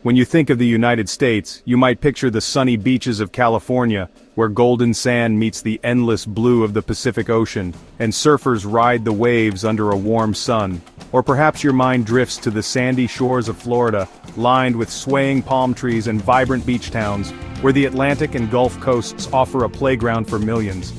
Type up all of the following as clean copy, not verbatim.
When you think of the United States, you might picture the sunny beaches of California, where golden sand meets the endless blue of the Pacific Ocean, and surfers ride the waves under a warm sun. Or perhaps your mind drifts to the sandy shores of Florida, lined with swaying palm trees and vibrant beach towns, where the Atlantic and Gulf coasts offer a playground for millions.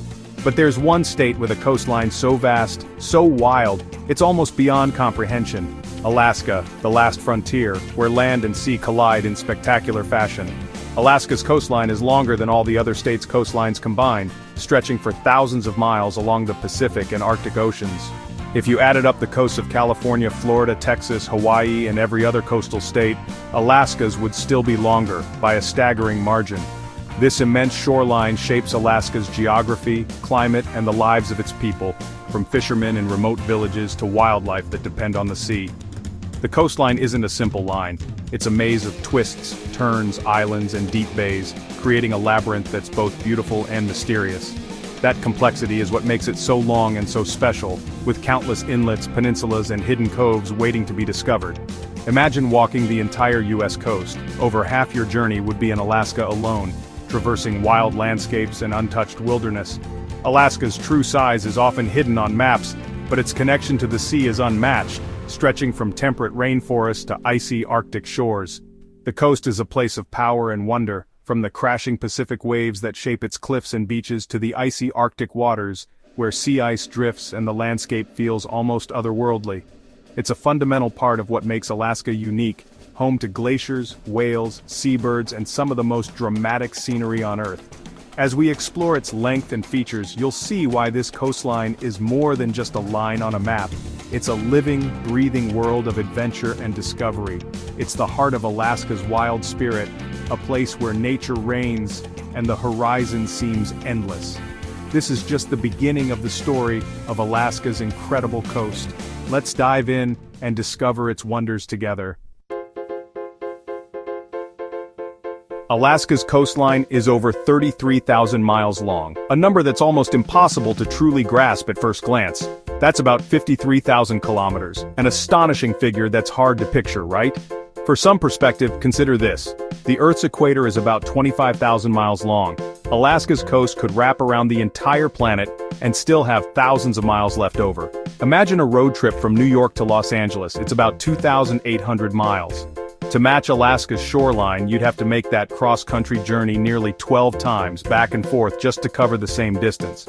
But there's one state with a coastline so vast, so wild, it's almost beyond comprehension. Alaska, the last frontier, where land and sea collide in spectacular fashion. Alaska's coastline is longer than all the other states' coastlines combined, stretching for thousands of miles along the Pacific and Arctic Oceans. If you added up the coasts of California, Florida, Texas, Hawaii, and every other coastal state, Alaska's would still be longer, by a staggering margin. This immense shoreline shapes Alaska's geography, climate, and the lives of its people, from fishermen in remote villages to wildlife that depend on the sea. The coastline isn't a simple line. It's a maze of twists, turns, islands, and deep bays, creating a labyrinth that's both beautiful and mysterious. That complexity is what makes it so long and so special, with countless inlets, peninsulas, and hidden coves waiting to be discovered. Imagine walking the entire U.S. coast. Over half your journey would be in Alaska alone, traversing wild landscapes and untouched wilderness. Alaska's true size is often hidden on maps, but its connection to the sea is unmatched, stretching from temperate rainforests to icy Arctic shores. The coast is a place of power and wonder, from the crashing Pacific waves that shape its cliffs and beaches to the icy Arctic waters, where sea ice drifts and the landscape feels almost otherworldly. It's a fundamental part of what makes Alaska unique, home to glaciers, whales, seabirds, and some of the most dramatic scenery on Earth. As we explore its length and features, you'll see why this coastline is more than just a line on a map. It's a living, breathing world of adventure and discovery. It's the heart of Alaska's wild spirit, a place where nature reigns and the horizon seems endless. This is just the beginning of the story of Alaska's incredible coast. Let's dive in and discover its wonders together. Alaska's coastline is over 33,000 miles long, a number that's almost impossible to truly grasp at first glance. That's about 53,000 kilometers, an astonishing figure that's hard to picture, right? For some perspective, consider this. The Earth's equator is about 25,000 miles long. Alaska's coast could wrap around the entire planet and still have thousands of miles left over. Imagine a road trip from New York to Los Angeles. It's about 2,800 miles. To match Alaska's shoreline, you'd have to make that cross-country journey nearly 12 times back and forth just to cover the same distance.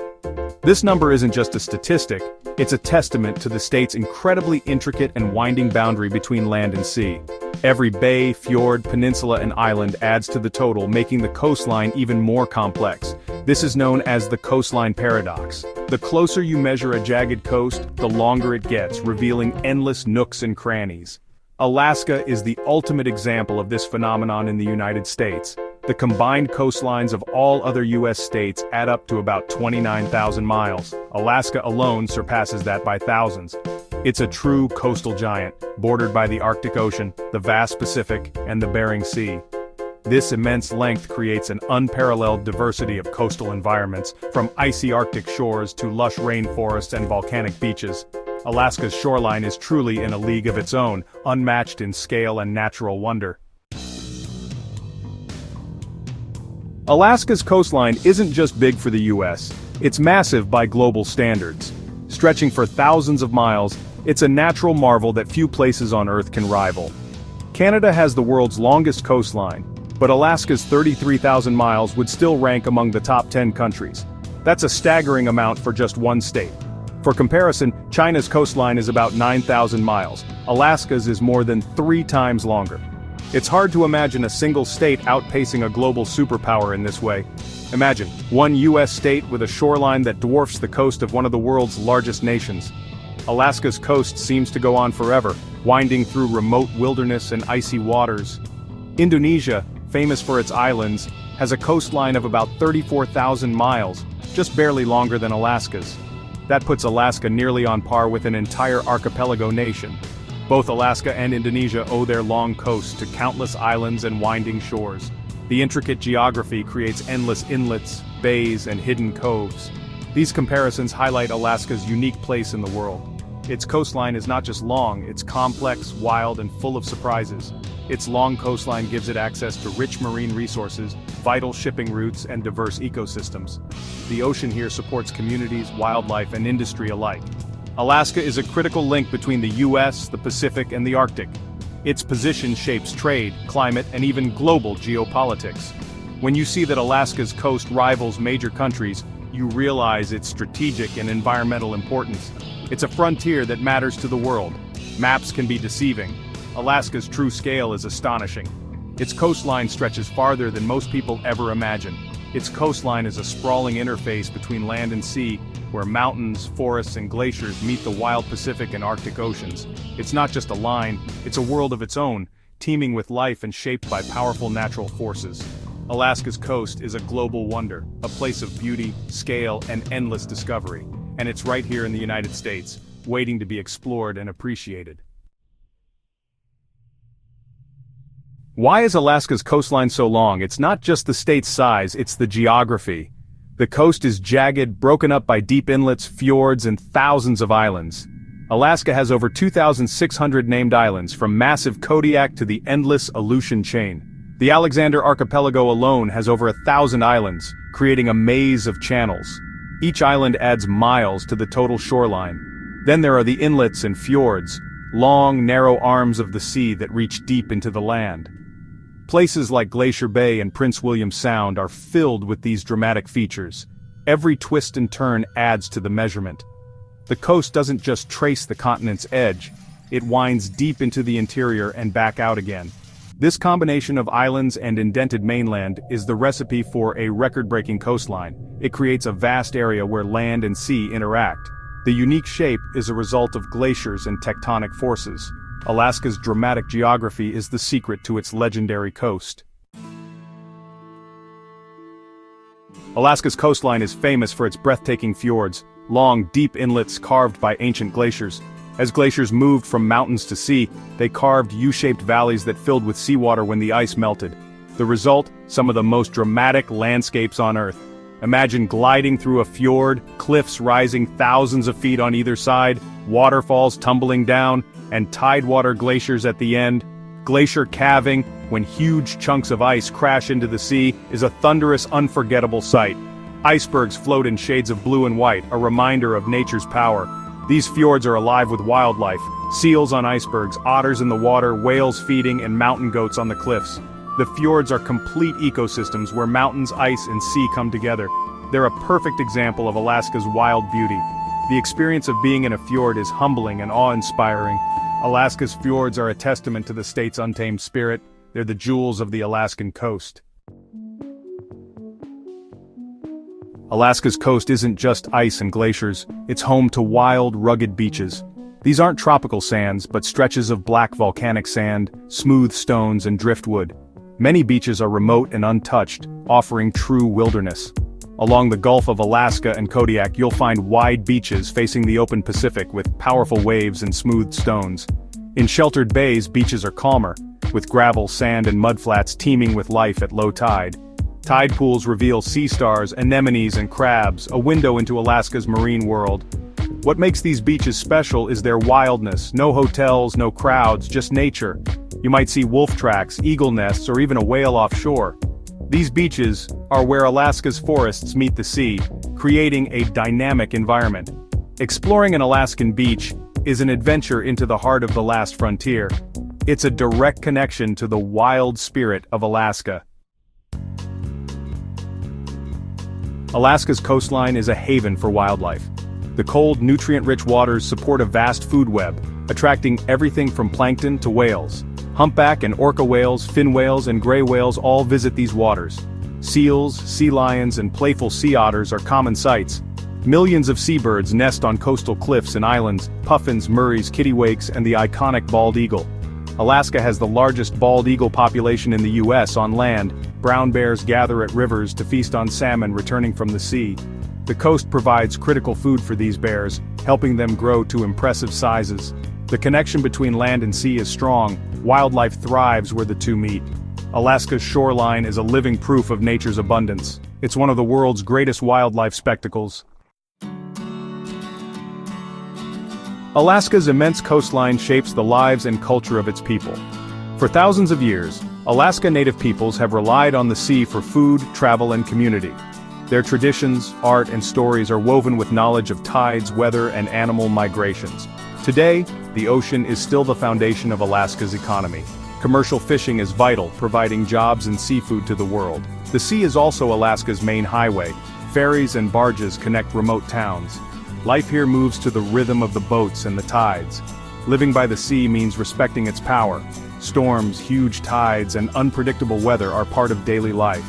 This number isn't just a statistic, it's a testament to the state's incredibly intricate and winding boundary between land and sea. Every bay, fjord, peninsula, and island adds to the total, making the coastline even more complex. This is known as the coastline paradox. The closer you measure a jagged coast, the longer it gets, revealing endless nooks and crannies. Alaska is the ultimate example of this phenomenon in the United States. The combined coastlines of all other U.S. states add up to about 29,000 miles. Alaska alone surpasses that by thousands. It's a true coastal giant, bordered by the Arctic Ocean, the vast Pacific, and the Bering Sea. This immense length creates an unparalleled diversity of coastal environments, from icy Arctic shores to lush rainforests and volcanic beaches. Alaska's shoreline is truly in a league of its own, unmatched in scale and natural wonder. Alaska's coastline isn't just big for the U.S., it's massive by global standards. Stretching for thousands of miles, it's a natural marvel that few places on Earth can rival. Canada has the world's longest coastline, but Alaska's 33,000 miles would still rank among the top 10 countries. That's a staggering amount for just one state. For comparison, China's coastline is about 9,000 miles. Alaska's is more than 3 times longer. It's hard to imagine a single state outpacing a global superpower in this way. Imagine, one U.S. state with a shoreline that dwarfs the coast of one of the world's largest nations. Alaska's coast seems to go on forever, winding through remote wilderness and icy waters. Indonesia, famous for its islands, has a coastline of about 34,000 miles, just barely longer than Alaska's. That puts Alaska nearly on par with an entire archipelago nation. Both Alaska and Indonesia owe their long coast to countless islands and winding shores. The intricate geography creates endless inlets, bays, and hidden coves. These comparisons highlight Alaska's unique place in the world. Its coastline is not just long, it's complex, wild, and full of surprises. Its long coastline gives it access to rich marine resources, vital shipping routes, and diverse ecosystems. The ocean here supports communities, wildlife, and industry alike. Alaska is a critical link between the US, the Pacific, and the Arctic. Its position shapes trade, climate, and even global geopolitics. When you see that Alaska's coast rivals major countries, you realize its strategic and environmental importance. It's a frontier that matters to the world. Maps can be deceiving. Alaska's true scale is astonishing. Its coastline stretches farther than most people ever imagine. Its coastline is a sprawling interface between land and sea, where mountains, forests, and glaciers meet the wild Pacific and Arctic oceans. It's not just a line, it's a world of its own, teeming with life and shaped by powerful natural forces. Alaska's coast is a global wonder, a place of beauty, scale, and endless discovery. And it's right here in the United States, waiting to be explored and appreciated. Why is Alaska's coastline so long? It's not just the state's size, it's the geography. The coast is jagged, broken up by deep inlets, fjords, and thousands of islands. Alaska has over 2,600 named islands, from massive Kodiak to the endless Aleutian chain. The Alexander Archipelago alone has over 1,000 islands, creating a maze of channels. Each island adds miles to the total shoreline. Then there are the inlets and fjords, long, narrow arms of the sea that reach deep into the land. Places like Glacier Bay and Prince William Sound are filled with these dramatic features. Every twist and turn adds to the measurement. The coast doesn't just trace the continent's edge, it winds deep into the interior and back out again. This combination of islands and indented mainland is the recipe for a record-breaking coastline. It creates a vast area where land and sea interact. The unique shape is a result of glaciers and tectonic forces. Alaska's dramatic geography is the secret to its legendary coast. Alaska's coastline is famous for its breathtaking fjords, long, deep inlets carved by ancient glaciers. As glaciers moved from mountains to sea, they carved U-shaped valleys that filled with seawater when the ice melted. The result? Some of the most dramatic landscapes on Earth. Imagine gliding through a fjord, cliffs rising thousands of feet on either side, waterfalls tumbling down, and tidewater glaciers at the end. Glacier calving, when huge chunks of ice crash into the sea, is a thunderous, unforgettable sight. Icebergs float in shades of blue and white, a reminder of nature's power. These fjords are alive with wildlife, seals on icebergs, otters in the water, whales feeding, and mountain goats on the cliffs. The fjords are complete ecosystems where mountains, ice, and sea come together. They're a perfect example of Alaska's wild beauty. The experience of being in a fjord is humbling and awe-inspiring. Alaska's fjords are a testament to the state's untamed spirit. They're the jewels of the Alaskan coast. Alaska's coast isn't just ice and glaciers, it's home to wild, rugged beaches. These aren't tropical sands, but stretches of black volcanic sand, smooth stones, and driftwood. Many beaches are remote and untouched, offering true wilderness. Along the Gulf of Alaska and Kodiak, you'll find wide beaches facing the open Pacific with powerful waves and smooth stones. In sheltered bays, beaches are calmer, with gravel, sand, and mudflats teeming with life at low tide. Tide pools reveal sea stars, anemones, and crabs, a window into Alaska's marine world. What makes these beaches special is their wildness. No hotels, no crowds, just nature. You might see wolf tracks, eagle nests, or even a whale offshore. These beaches are where Alaska's forests meet the sea, creating a dynamic environment. Exploring an Alaskan beach is an adventure into the heart of the last frontier. It's a direct connection to the wild spirit of Alaska. Alaska's coastline is a haven for wildlife. The cold, nutrient-rich waters support a vast food web, attracting everything from plankton to whales. Humpback and orca whales, fin whales, and gray whales all visit these waters. Seals, sea lions, and playful sea otters are common sights. Millions of seabirds nest on coastal cliffs and islands, puffins, murreys, kittiwakes, and the iconic bald eagle. Alaska has the largest bald eagle population in the U.S. on land. Brown bears gather at rivers to feast on salmon returning from the sea. The coast provides critical food for these bears, helping them grow to impressive sizes. The connection between land and sea is strong. Wildlife thrives where the two meet. Alaska's shoreline is a living proof of nature's abundance. It's one of the world's greatest wildlife spectacles. Alaska's immense coastline shapes the lives and culture of its people. For thousands of years, Alaska Native peoples have relied on the sea for food, travel, and community. Their traditions, art, and stories are woven with knowledge of tides, weather, and animal migrations. Today, the ocean is still the foundation of Alaska's economy. Commercial fishing is vital, providing jobs and seafood to the world. The sea is also Alaska's main highway. Ferries and barges connect remote towns. Life here moves to the rhythm of the boats and the tides. Living by the sea means respecting its power. Storms, huge tides, and unpredictable weather are part of daily life.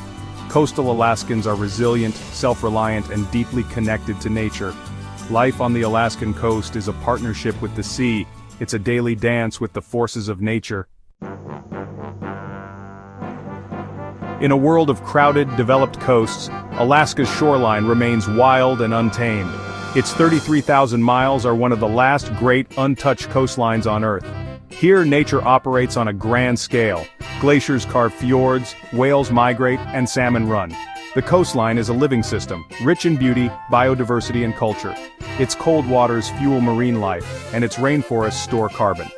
Coastal Alaskans are resilient, self-reliant, and deeply connected to nature. Life on the Alaskan coast is a partnership with the sea. It's a daily dance with the forces of nature. In a world of crowded, developed coasts, Alaska's shoreline remains wild and untamed. Its 33,000 miles are one of the last great, untouched coastlines on Earth. Here, nature operates on a grand scale. Glaciers carve fjords, whales migrate, and salmon run. The coastline is a living system, rich in beauty, biodiversity, and culture. Its cold waters fuel marine life, and its rainforests store carbon.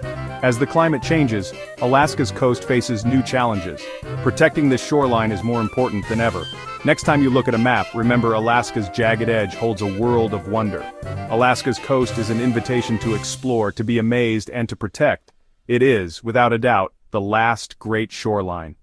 As the climate changes, Alaska's coast faces new challenges. Protecting this shoreline is more important than ever. Next time you look at a map, remember Alaska's jagged edge holds a world of wonder. Alaska's coast is an invitation to explore, to be amazed, and to protect. It is, without a doubt, the last great shoreline.